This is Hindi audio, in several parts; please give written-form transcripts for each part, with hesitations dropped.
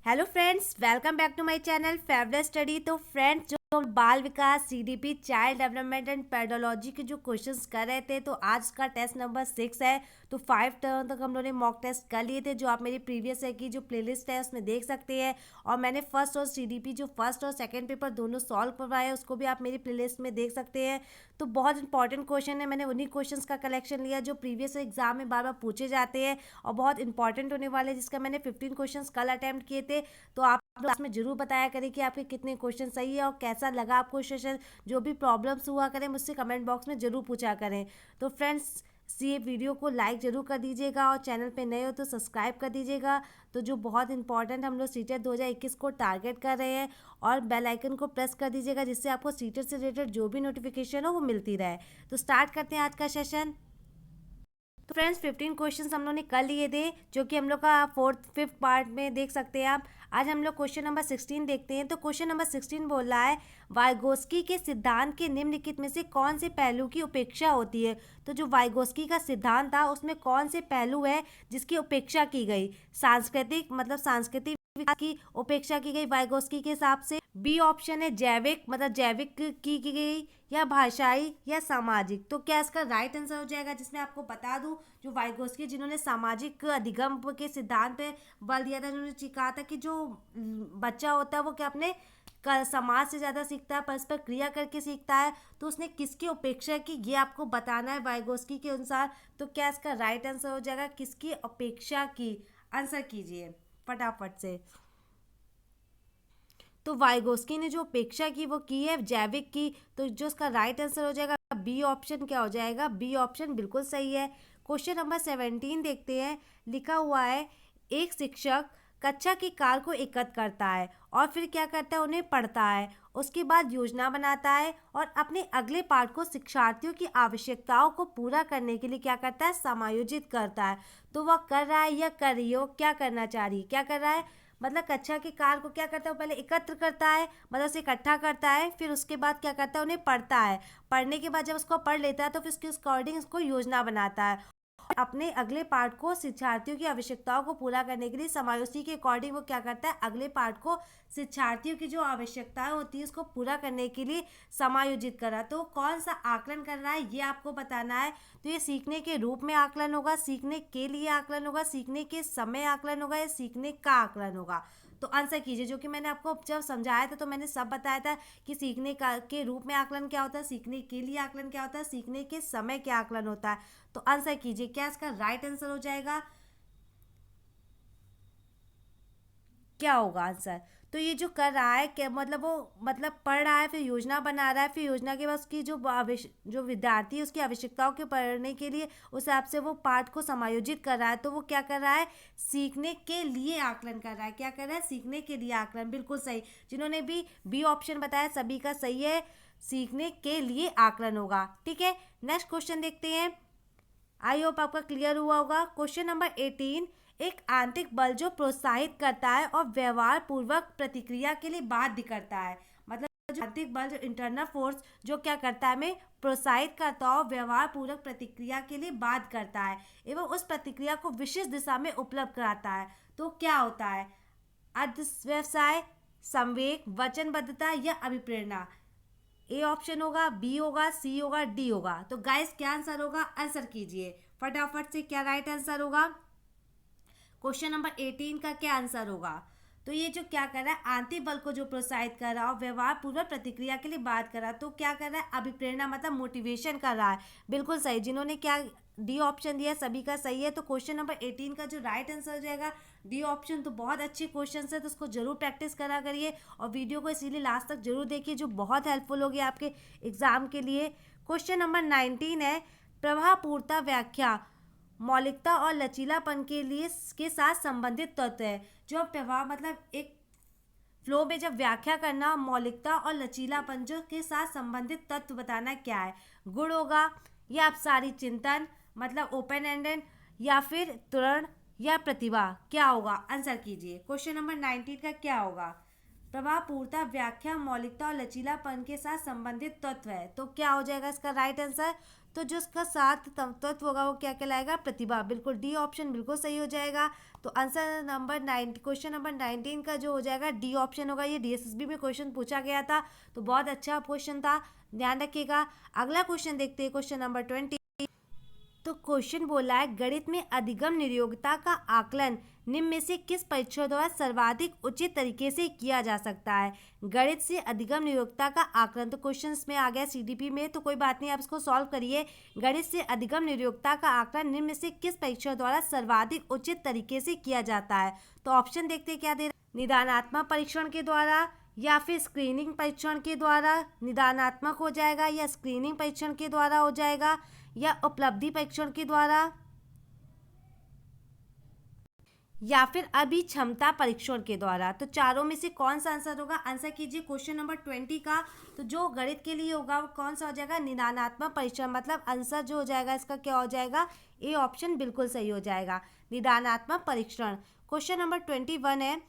Hello friends, welcome back to my channel favourite study. तो फ्रेंड्स, जो बाल विकास, CDP, child development and pedagogy के जो क्वेश्चंस कर रहे थे, तो आज का टेस्ट नंबर 6 है। तो 5 टर्न तक हम लोगों ने मॉक टेस्ट कर लिए थे, जो आप मेरी प्रीवियस है की जो प्लेलिस्ट है उसमें देख सकते हैं। और मैंने फर्स्ट और सीडीपी जो फर्स्ट और सेकेंड पेपर दोनों सॉल्व करवाए, उसको भी आप मेरी प्लेलिस्ट में देख सकते हैं। तो बहुत इंपॉर्टेंट क्वेश्चन है, मैंने उन्हीं क्वेश्चंस का कलेक्शन लिया जो प्रीवियस एग्जाम में बार बार पूछे जाते हैं और बहुत इंपॉर्टेंट होने वाले, जिसका मैंने 15 क्वेश्चंस कल अटैम्प्ट किए थे। तो आप क्लास में जरूर बताया करें कि आपके कितने क्वेश्चन सही है और कैसा लगा आपको सेशन। जो भी प्रॉब्लम्स हुआ करें मुझसे कमेंट बॉक्स में जरूर पूछा करें। तो फ्रेंड्स, ये वीडियो को लाइक जरूर कर दीजिएगा और चैनल पे नए हो तो सब्सक्राइब कर दीजिएगा। तो जो बहुत इंपॉर्टेंट हम लोग सीटेट 2021 को टारगेट कर रहे हैं, और बेल आइकन को प्रेस कर दीजिएगा जिससे आपको सीटेट से रिलेटेड जो भी नोटिफिकेशन हो वो मिलती रहे। तो स्टार्ट करते हैं आज का सेशन। तो फ्रेंड्स, 15 क्वेश्चंस हम लोग ने कर लिए थे, जो कि हम लोग का 4th 5th पार्ट में देख सकते हैं आप। आज हम लोग क्वेश्चन नंबर 16 देखते हैं। तो क्वेश्चन नंबर 16 बोल रहा है, वाइगोस्की के सिद्धांत के निम्नलिखित में से कौन से पहलू की उपेक्षा होती है। तो जो वाइगोस्की का सिद्धांत था उसमें कौन से पहलू है जिसकी उपेक्षा की गई। सांस्कृतिक, मतलब सांस्कृतिक की उपेक्षा की गई वाइगोस्की के हिसाब से। बी ऑप्शन है जैविक, मतलब जैविक की गई, या भाषाई, या सामाजिक। तो क्या इसका राइट आंसर हो जाएगा, जिसमें आपको बता दूं, जो वाइगोस्की जिन्होंने सामाजिक अधिगम के सिद्धांत पे बल दिया था, जिन्होंने कहा था कि जो बच्चा होता है वो क्या अपने समाज से ज़्यादा सीखता है, परस्पर क्रिया करके सीखता है। तो उसने किसकी उपेक्षा की, ये आपको बताना है वाइगोस्की के अनुसार। तो क्या इसका राइट आंसर हो जाएगा, किसकी उपेक्षा की। आंसर कीजिए फटाफट से। तो वाइगोस्की ने जो उपेक्षा की वो की है जैविक की। तो जो इसका राइट आंसर हो जाएगा बी ऑप्शन। क्या हो जाएगा, बी ऑप्शन बिल्कुल सही है। क्वेश्चन नंबर 17 देखते हैं। लिखा हुआ है, एक शिक्षक कक्षा की कार को एकत्र करता है और फिर क्या करता है, उन्हें पढ़ता है। उसके बाद योजना बनाता है और अपने अगले पाठ को शिक्षार्थियों की आवश्यकताओं को पूरा करने के लिए क्या करता है, समायोजित करता है। तो वह कर रहा है या कर रही हो, क्या करना चाह रही है, क्या कर रहा है, मतलब कक्षा के कार को क्या करता है, वो पहले एकत्र करता है, मतलब उसे इकट्ठा करता है, फिर उसके बाद क्या करता है, उन्हें पढ़ता है। पढ़ने के बाद जब उसको पढ़ लेता है तो फिर उसके अकॉर्डिंग उसको योजना बनाता है। अपने अगले पार्ट को शिक्षार्थियों की आवश्यकताओं को पूरा करने के लिए समायोजित के अकॉर्डिंग वो क्या करता है, अगले पार्ट को शिक्षार्थियों की जो आवश्यकताएं होती है उसको पूरा करने के लिए समायोजित करा। तो कौन सा आकलन कर रहा है ये आपको बताना है। तो ये सीखने के रूप में आकलन होगा, सीखने के लिए आकलन होगा, सीखने के समय आकलन होगा, या सीखने का आकलन होगा। तो आंसर कीजिए। जो कि मैंने आपको जब समझाया था तो मैंने सब बताया था कि सीखने का के रूप में आकलन क्या होता है, सीखने के लिए आकलन क्या होता है, सीखने के समय क्या आकलन होता है। तो आंसर कीजिए, क्या इसका राइट आंसर हो जाएगा, क्या होगा आंसर। तो ये जो कर रहा है क्या, मतलब वो मतलब पढ़ रहा है, फिर योजना बना रहा है, फिर योजना के बाद उसकी जो विद्यार्थी है उसकी आवश्यकताओं के पढ़ने के लिए उस हिसाब से वो पाठ को समायोजित कर रहा है। तो वो क्या कर रहा है, सीखने के लिए आकलन कर रहा है। क्या कर रहा है, सीखने के लिए आकलन, बिल्कुल सही। जिन्होंने भी बी ऑप्शन बताया सभी का सही है, सीखने के लिए आकलन होगा। ठीक है, नेक्स्ट क्वेश्चन देखते हैं। आई होप आपका क्लियर हुआ होगा। क्वेश्चन नंबर 18, एक आंतरिक बल जो प्रोत्साहित करता है और व्यवहार पूर्वक प्रतिक्रिया के लिए बाध्य करता है। मतलब जो आंतरिक बल, जो इंटरनल फोर्स जो क्या करता है, हमें प्रोत्साहित करता है और व्यवहार पूर्वक प्रतिक्रिया के लिए बाध्य करता है एवं उस प्रतिक्रिया को विशिष्ट दिशा में उपलब्ध कराता है। तो क्या होता है, अर्ध व्यवसाय, संवेग, वचनबद्धता, या अभिप्रेरणा। ए ऑप्शन होगा, बी होगा, सी होगा, डी होगा। तो गाइस क्या आंसर होगा, आंसर कीजिए फटाफट से, क्या राइट आंसर होगा। क्वेश्चन नंबर 18 का क्या आंसर होगा। तो ये जो क्या कर रहा है, आंतरिक बल को जो प्रोत्साहित कर रहा है और व्यवहार पूर्वक प्रतिक्रिया के लिए बात कर रहा है, तो क्या कर रहा है, अभिप्रेरणा, मतलब मोटिवेशन कर रहा है। बिल्कुल सही। जिन्होंने क्या डी ऑप्शन दिया सभी का सही है। तो क्वेश्चन नंबर 18 का जो राइट आंसर हो जाएगा डी ऑप्शन। तो बहुत अच्छे क्वेश्चन है, तो उसको जरूर प्रैक्टिस करा करिए और वीडियो को इसीलिए लास्ट तक जरूर देखिए, जो बहुत हेल्पफुल होगी आपके एग्जाम के लिए। क्वेश्चन नंबर 19 है, प्रभावपूर्ता व्याख्या मौलिकता और लचीलापन के लिए के साथ संबंधित तत्व है। जो प्रभाव, मतलब एक फ्लो में जब व्याख्या करना, मौलिकता और लचीलापन जो के साथ संबंधित तत्व बताना, क्या है, गुण होगा, या अपसारी चिंतन, मतलब ओपन एंडेड, या फिर तुरण, या प्रतिभा। क्या होगा, आंसर कीजिए। क्वेश्चन नंबर 19 का क्या होगा, प्रभावपूर्णता, व्याख्या, मौलिकता और लचीलापन के साथ संबंधित तत्व है। तो क्या हो जाएगा इसका राइट आंसर? तो जो इसका साथ तत्व होगा वो क्या कहलाएगा? प्रतिभा। बिल्कुल डी ऑप्शन बिल्कुल सही हो जाएगा। तो आंसर नंबर 9, क्वेश्चन नंबर 19 का जो हो जाएगा डी ऑप्शन होगा। ये डीएसएसबी में क्वेश्चन पूछा गया था, तो बहुत अच्छा क्वेश्चन था, ध्यान रखिएगा। अगला क्वेश्चन देखते हैं, क्वेश्चन नंबर 20। तो क्वेश्चन बोला है, गणित में अधिगम नियोक्ता का आकलन निम्न में से किस परीक्षण द्वारा सर्वाधिक उचित तरीके से किया जा सकता है? गणित से अधिगम नियोक्ता का आकलन, तो क्वेश्चन में आ गया सीडीपी में, तो कोई बात नहीं, आप इसको सॉल्व करिए। गणित से अधिगम नियोक्ता का आकलन निम्न में से किस परीक्षण द्वारा सर्वाधिक उचित तरीके से किया जाता है? तो ऑप्शन देखते हैं क्या दे रहा है। निदानात्मक परीक्षण के द्वारा या फिर स्क्रीनिंग परीक्षण के द्वारा, निदानात्मक हो जाएगा या स्क्रीनिंग परीक्षण के द्वारा हो जाएगा, या उपलब्धि परीक्षण के द्वारा, या फिर अभिक्षमता परीक्षण के द्वारा। तो चारों में से कौन सा आंसर होगा? आंसर कीजिए क्वेश्चन नंबर 20 का। तो जो गणित के लिए होगा वो कौन सा हो जाएगा? निदानात्मक परीक्षण, मतलब आंसर जो हो जाएगा इसका क्या हो जाएगा? ए ऑप्शन बिल्कुल सही हो जाएगा, निदानात्मक परीक्षण। क्वेश्चन नंबर 21 है,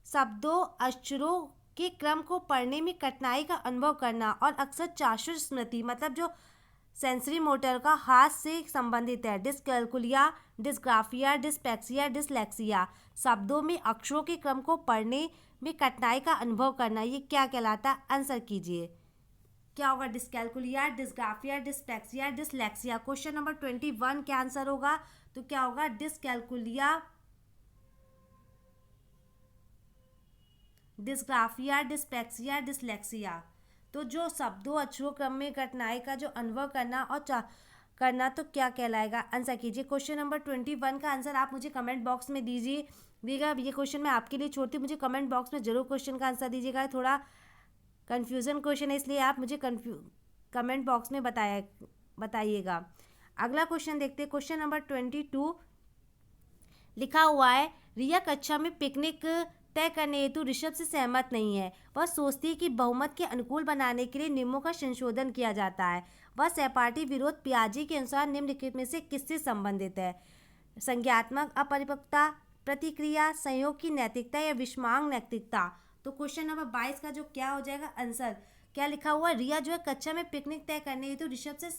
शब्दों अक्षरों के क्रम को पढ़ने में कठिनाई का अनुभव करना और अक्सर चाक्षुष स्मृति, मतलब जो सेंसरी मोटर का हाथ से संबंधित है। Dyscalculia, dysgraphia, डिस्पेक्सिया, dyslexia. शब्दों में अक्षरों के क्रम को पढ़ने में कठिनाई का अनुभव करना, ये क्या कहलाता है? आंसर कीजिए क्या होगा? Dyscalculia, dysgraphia, डिस्पेक्सिया, dyslexia. Question number 21 क्या आंसर होगा? तो क्या होगा? Dyscalculia, dysgraphia, डिस्पेक्सिया, dyslexia. तो जो शब्दों अक्षरों क्रम में कठिनाई का जो अनुभव करना और करना, तो क्या कहलाएगा? आंसर कीजिए। क्वेश्चन नंबर 21 का आंसर आप मुझे कमेंट बॉक्स में दीजिएगा। ये क्वेश्चन मैं आपके लिए छोड़ती हूँ, मुझे कमेंट बॉक्स में जरूर क्वेश्चन का आंसर दीजिएगा। थोड़ा कन्फ्यूजन क्वेश्चन है, इसलिए आप मुझे कमेंट बॉक्स में बताइएगा। अगला क्वेश्चन देखते हैं, क्वेश्चन नंबर 22 लिखा हुआ है, रिया कक्षा में पिकनिक तय करने हेतु ऋषभ से सहमत नहीं है। वह सोचती है कि बहुमत के अनुकूल बनाने के लिए नियमों का संशोधन किया जाता है। वह सहपाठी विरोध पियाजी के अनुसार निम्नलिखित में से किससे संबंधित है? संज्ञात्मक अपरिपक्वता, प्रतिक्रिया, संयोग की नैतिकता या विषमांग नैतिकता। तो क्वेश्चन नंबर 22 का जो क्या हो जाएगा आंसर? क्या लिखा हुआ है? रिया जो है कक्षा में पिकनिक तय करने हेतु ऋषभ से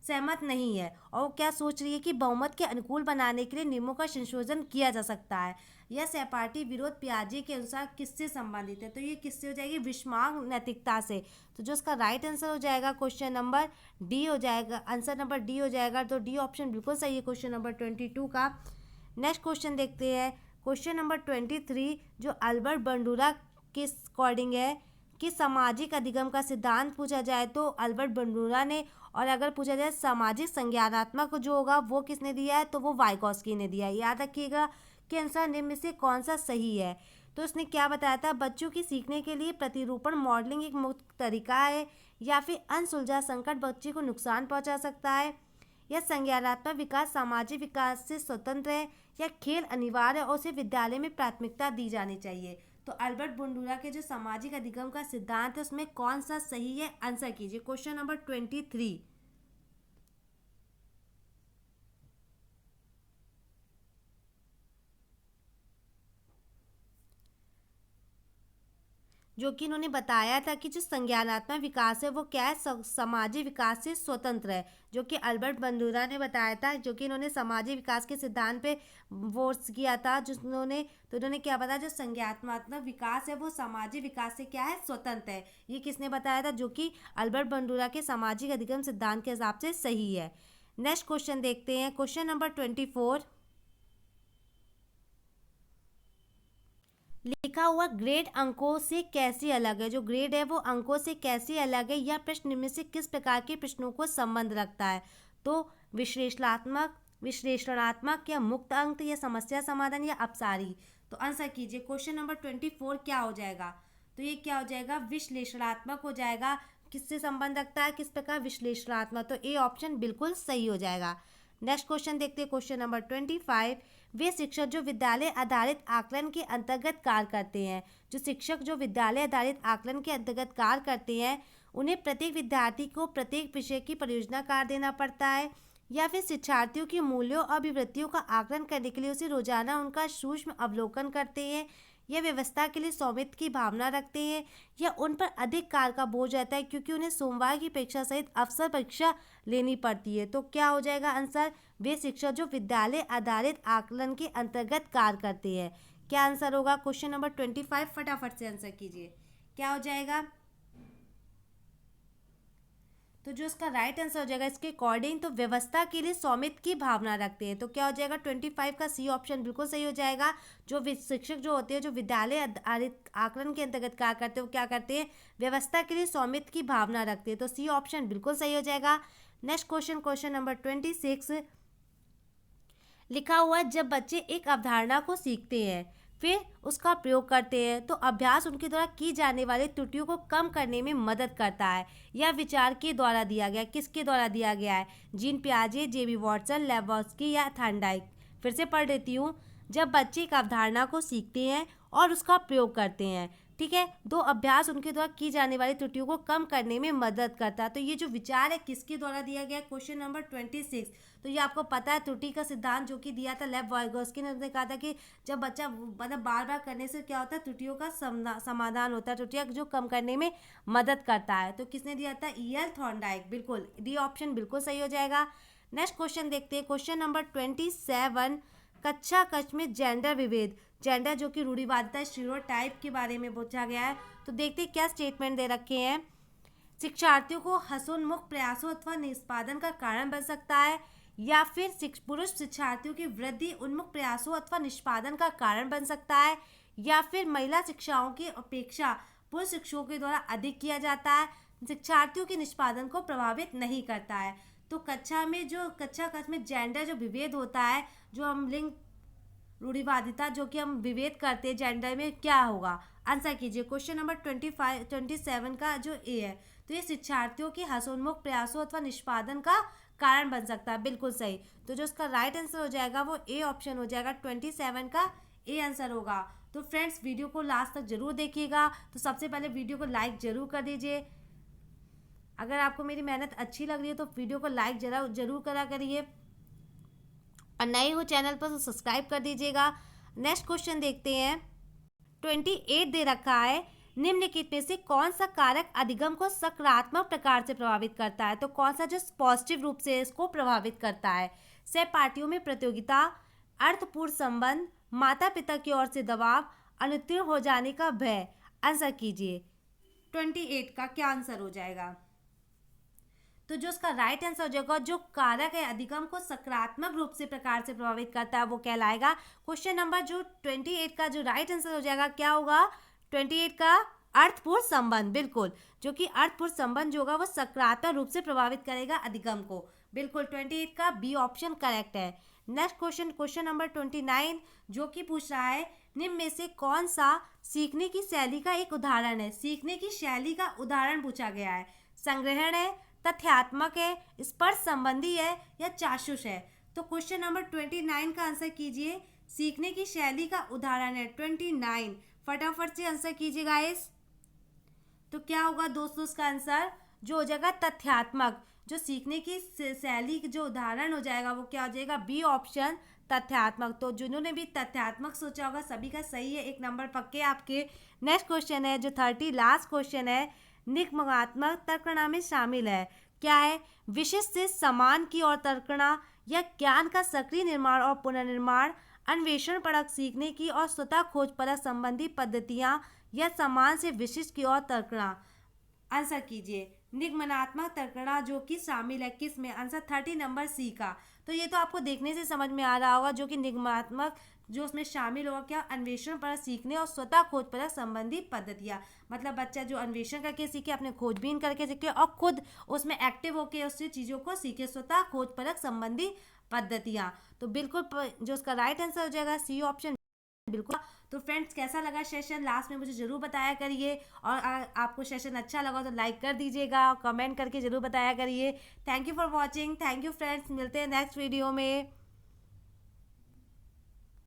सहमत नहीं है, और वो क्या सोच रही है कि बहुमत के अनुकूल बनाने के लिए नियमों का संशोधन किया जा सकता है। यह सहपाठी विरोध पियाजे के अनुसार किससे संबंधित है? तो ये किससे हो जाएगी? विषमांग नैतिकता से। तो जो इसका राइट आंसर हो जाएगा क्वेश्चन नंबर डी हो जाएगा, आंसर नंबर डी हो जाएगा। तो डी ऑप्शन बिल्कुल सही है क्वेश्चन नंबर 22 का। नेक्स्ट क्वेश्चन देखते हैं, क्वेश्चन नंबर 23 जो अल्बर्ट बंडूरा के अकॉर्डिंग है कि सामाजिक अधिगम का सिद्धांत पूछा जाए तो अल्बर्ट बंडूरा ने, और अगर पूछा जाए सामाजिक संज्ञानात्मक जो होगा वो किसने दिया है? तो वो वाइगॉस्की ने दिया है। याद रखिएगा कि अनुसार निम्न में से कौन सा सही है? तो इसने क्या बताया था? बच्चों की सीखने के लिए प्रतिरूपण मॉडलिंग एक मुक्त तरीका है, या फिर अनसुलझा संकट बच्चे को नुकसान पहुंचा सकता है, या संज्ञानात्मक विकास सामाजिक विकास से स्वतंत्र है, या खेल अनिवार्य और उसे विद्यालय में प्राथमिकता दी जानी चाहिए। तो अल्बर्ट बंडूरा के जो सामाजिक अधिगम का सिद्धांत है उसमें कौन सा सही है? आंसर कीजिए क्वेश्चन नंबर 23। जो कि इन्होंने बताया था कि जो संज्ञानात्मक विकास है वो क्या है? सामाजिक विकास से स्वतंत्र है, जो कि अल्बर्ट बंडूरा ने बताया था, जो कि इन्होंने सामाजिक विकास के सिद्धांत पे फोर्स किया था। तो इन्होंने क्या बताया? जो संज्ञानात्मक विकास है वो सामाजिक विकास से क्या है? स्वतंत्र है। ये किसने बताया था? जो कि अल्बर्ट बंडूरा के सामाजिक अधिगम सिद्धांत के हिसाब से सही है। नेक्स्ट क्वेश्चन देखते हैं, क्वेश्चन नंबर 24 लिखा हुआ ग्रेड अंकों से कैसे अलग है? जो ग्रेड है वो अंकों से कैसे अलग है? यह प्रश्न में से किस प्रकार के प्रश्नों को संबंध रखता है? तो विश्लेषणात्मक या मुक्त अंक, या समस्या समाधान, या अपसारी। तो आंसर कीजिए क्वेश्चन नंबर 24 क्या हो जाएगा? तो ये क्या हो जाएगा? विश्लेषणात्मक हो जाएगा। किससे संबंध रखता है? किस प्रकार? विश्लेषणात्मक। तो ए ऑप्शन बिल्कुल सही हो जाएगा। नेक्स्ट क्वेश्चन देखते हैं, क्वेश्चन नंबर 25 वे शिक्षक जो विद्यालय आधारित आकलन के अंतर्गत कार्य करते हैं। जो शिक्षक जो विद्यालय आधारित आकलन के अंतर्गत कार्य करते हैं उन्हें प्रत्येक विद्यार्थी को प्रत्येक विषय की परियोजना कार्य देना पड़ता है, या फिर शिक्षार्थियों के मूल्यों और अभिवृत्तियों का आकलन करने के लिए उसे रोजाना उनका सूक्ष्म अवलोकन करते हैं, या व्यवस्था के लिए स्वामित्व की भावना रखते हैं, या उन पर अधिक कार्य का बोझ रहता है क्योंकि उन्हें सोमवार की परीक्षा सहित अवसर परीक्षा लेनी पड़ती है। तो क्या हो जाएगा आंसर? वे शिक्षक जो विद्यालय आधारित आकलन के अंतर्गत कार्य करते हैं। क्या आंसर होगा? क्वेश्चन नंबर 25 फटाफट से आंसर कीजिए, क्या हो जाएगा? तो जो इसका राइट आंसर हो जाएगा इसके अकॉर्डिंग, तो व्यवस्था के लिए स्वामित्व की भावना रखते हैं। तो क्या हो जाएगा? 25 का सी ऑप्शन बिल्कुल सही हो जाएगा। जो शिक्षक जो होते हैं, जो विद्यालय आधारित आकलन के अंतर्गत क्या करते हैं, वो क्या करते हैं? व्यवस्था के लिए स्वामित्व की भावना रखते हैं। तो सी ऑप्शन बिल्कुल सही हो जाएगा। नेक्स्ट क्वेश्चन, क्वेश्चन नंबर 26 लिखा हुआ है, जब बच्चे एक अवधारणा को सीखते हैं फिर उसका प्रयोग करते हैं तो अभ्यास उनके द्वारा की जाने वाली त्रुटियों को कम करने में मदद करता है। यह विचार के द्वारा दिया गया, किसके द्वारा दिया गया है? जीन पियाजे, जेबी वॉटसन, लेवोस्की या थॉर्नडाइक। फिर से पढ़ देती हूँ। जब बच्चे एक अवधारणा को सीखते हैं और उसका प्रयोग करते हैं, ठीक है, दो अभ्यास उनके द्वारा की जाने वाली त्रुटियों को कम करने में मदद करता है। तो ये जो विचार है किसके द्वारा दिया गया? Question number 26। तो ये आपको पता है, त्रुटि का सिद्धांत जो कि दिया था लेव वाइगोस्की ने, उसने कहा था कि जब बच्चा मतलब बार बार करने से क्या होता है? त्रुटियों का समाधान होता है, त्रुटियां जो कम करने में मदद करता है। तो किसने दिया था? E.L. थॉर्नडाइक। बिल्कुल, डी ऑप्शन बिल्कुल सही हो जाएगा। नेक्स्ट क्वेश्चन देखते हैं, क्वेश्चन नंबर 27। कक्षा कक्ष में जेंडर विभेद, जेंडर जो कि रूढ़िवादिता स्टीरियोटाइप के बारे में पूछा गया है। तो देखते हैं क्या स्टेटमेंट दे रखे हैं। शिक्षार्थियों को हसोन्मुख प्रयासों अथवा निष्पादन का कारण बन सकता है, या फिर पुरुष शिक्षार्थियों की वृद्धि उन्मुख प्रयासों अथवा निष्पादन का कारण बन सकता है, या फिर महिला शिक्षाओं की अपेक्षा पुरुष शिक्षकों के द्वारा अधिक किया जाता है, शिक्षार्थियों के निष्पादन को प्रभावित नहीं करता है। तो कक्षा कक्ष में जेंडर जो विभेद होता है, जो हम लिंग रूढ़िवादिता जो कि हम विभेद करते हैं जेंडर में, क्या होगा? आंसर कीजिए। क्वेश्चन नंबर 27 का जो ए है, तो ये शिक्षार्थियों के हसोन्मुख प्रयासों अथवा निष्पादन का कारण बन सकता है। बिल्कुल सही। तो जो इसका राइट आंसर हो जाएगा वो ए ऑप्शन हो जाएगा। 27 का ए आंसर होगा। तो फ्रेंड्स, वीडियो को लास्ट तक जरूर देखिएगा। तो सबसे पहले वीडियो को लाइक जरूर कर दीजिए। अगर आपको मेरी मेहनत अच्छी लग रही है तो वीडियो को लाइक जरूर करा करिए, और नए हो चैनल पर तो सब्सक्राइब कर दीजिएगा। नेक्स्ट क्वेश्चन देखते हैं। 28 दे रखा है, निम्नलिखित में से कौन सा कारक अधिगम को सकारात्मक प्रकार से प्रभावित करता है? तो कौन सा जो पॉजिटिव रूप से इसको प्रभावित करता है? सहपाठियों में प्रतियोगिता, अर्थपूर्ण संबंध, माता पिता की ओर से दबाव, अनुत्तीर्ण हो जाने का भय। आंसर कीजिए। 28 का क्या आंसर हो जाएगा? तो जो उसका राइट आंसर हो जाएगा, जो कारक है अधिगम को सकारात्मक रूप से प्रकार से प्रभावित करता है वो कहलाएगा। क्वेश्चन नंबर जो 28 का जो राइट आंसर हो जाएगा क्या होगा? 28 का अर्थपूर्ण संबंध। बिल्कुल, जो कि अर्थपूर्ण संबंध जो होगा वो सकारात्मक रूप से प्रभावित करेगा अधिगम को। बिल्कुल, 28 का बी ऑप्शन करेक्ट है। नेक्स्ट क्वेश्चन, क्वेश्चन नंबर 29 जो कि पूछ रहा है, निम्न में से कौन सा सीखने की शैली का एक उदाहरण है? सीखने की शैली का उदाहरण पूछा गया है। संग्रहण है, तथ्यात्मक है, स्पर्श संबंधी है, या चाक्षुष है। तो क्वेश्चन नंबर 29 का आंसर कीजिए। सीखने की शैली का उदाहरण है 29। फटाफट से आंसर कीजिए गाइस। तो क्या होगा दोस्तों इसका आंसर? जो हो जाएगा तथ्यात्मक। जो सीखने की शैली जो उदाहरण हो जाएगा वो क्या हो जाएगा? बी ऑप्शन तथ्यात्मक। तो जिन्होंने भी तथ्यात्मक सोचा होगा सभी का सही है, 1 नंबर पक्के आपके। नेक्स्ट क्वेश्चन है जो 30 लास्ट क्वेश्चन है, निगमनात्मक तर्कणा में शामिल है। क्या है? विशिष्ट से समान की ओर तर्कणा, या ज्ञान का सक्रिय निर्माण और पुनर्निर्माण, अन्वेषण परक सीखने की और स्वतः खोज परक संबंधी पद्धतियां, या समान से विशिष्ट की ओर तर्कणा। आंसर कीजिए। निगमनात्मक तर्कणा जो कि शामिल है किस में? आंसर 30 नंबर सी का। तो ये तो आपको देखने से समझ में आ रहा होगा, जो कि निगमनात्मक जो उसमें शामिल होगा क्या? अन्वेषण पर सीखने और स्वतः खोज पर संबंधी पद्धतियाँ। मतलब बच्चा जो अन्वेषण करके सीखे, अपने खोजबीन करके सीखे, और खुद उसमें एक्टिव होकर उससे चीज़ों को सीखे, स्वतः खोज परक संबंधी पद्धतियाँ। तो बिल्कुल जो उसका राइट आंसर हो जाएगा सी ऑप्शन। बिल्कुल। तो फ्रेंड्स, कैसा लगा सेशन? लास्ट में मुझे जरूर बताया करिए, और आपको सेशन अच्छा लगा तो लाइक कर दीजिएगा, और कमेंट करके जरूर बताया करिए। Thank you for watching. Thank you friends, मिलते हैं नेक्स्ट वीडियो में।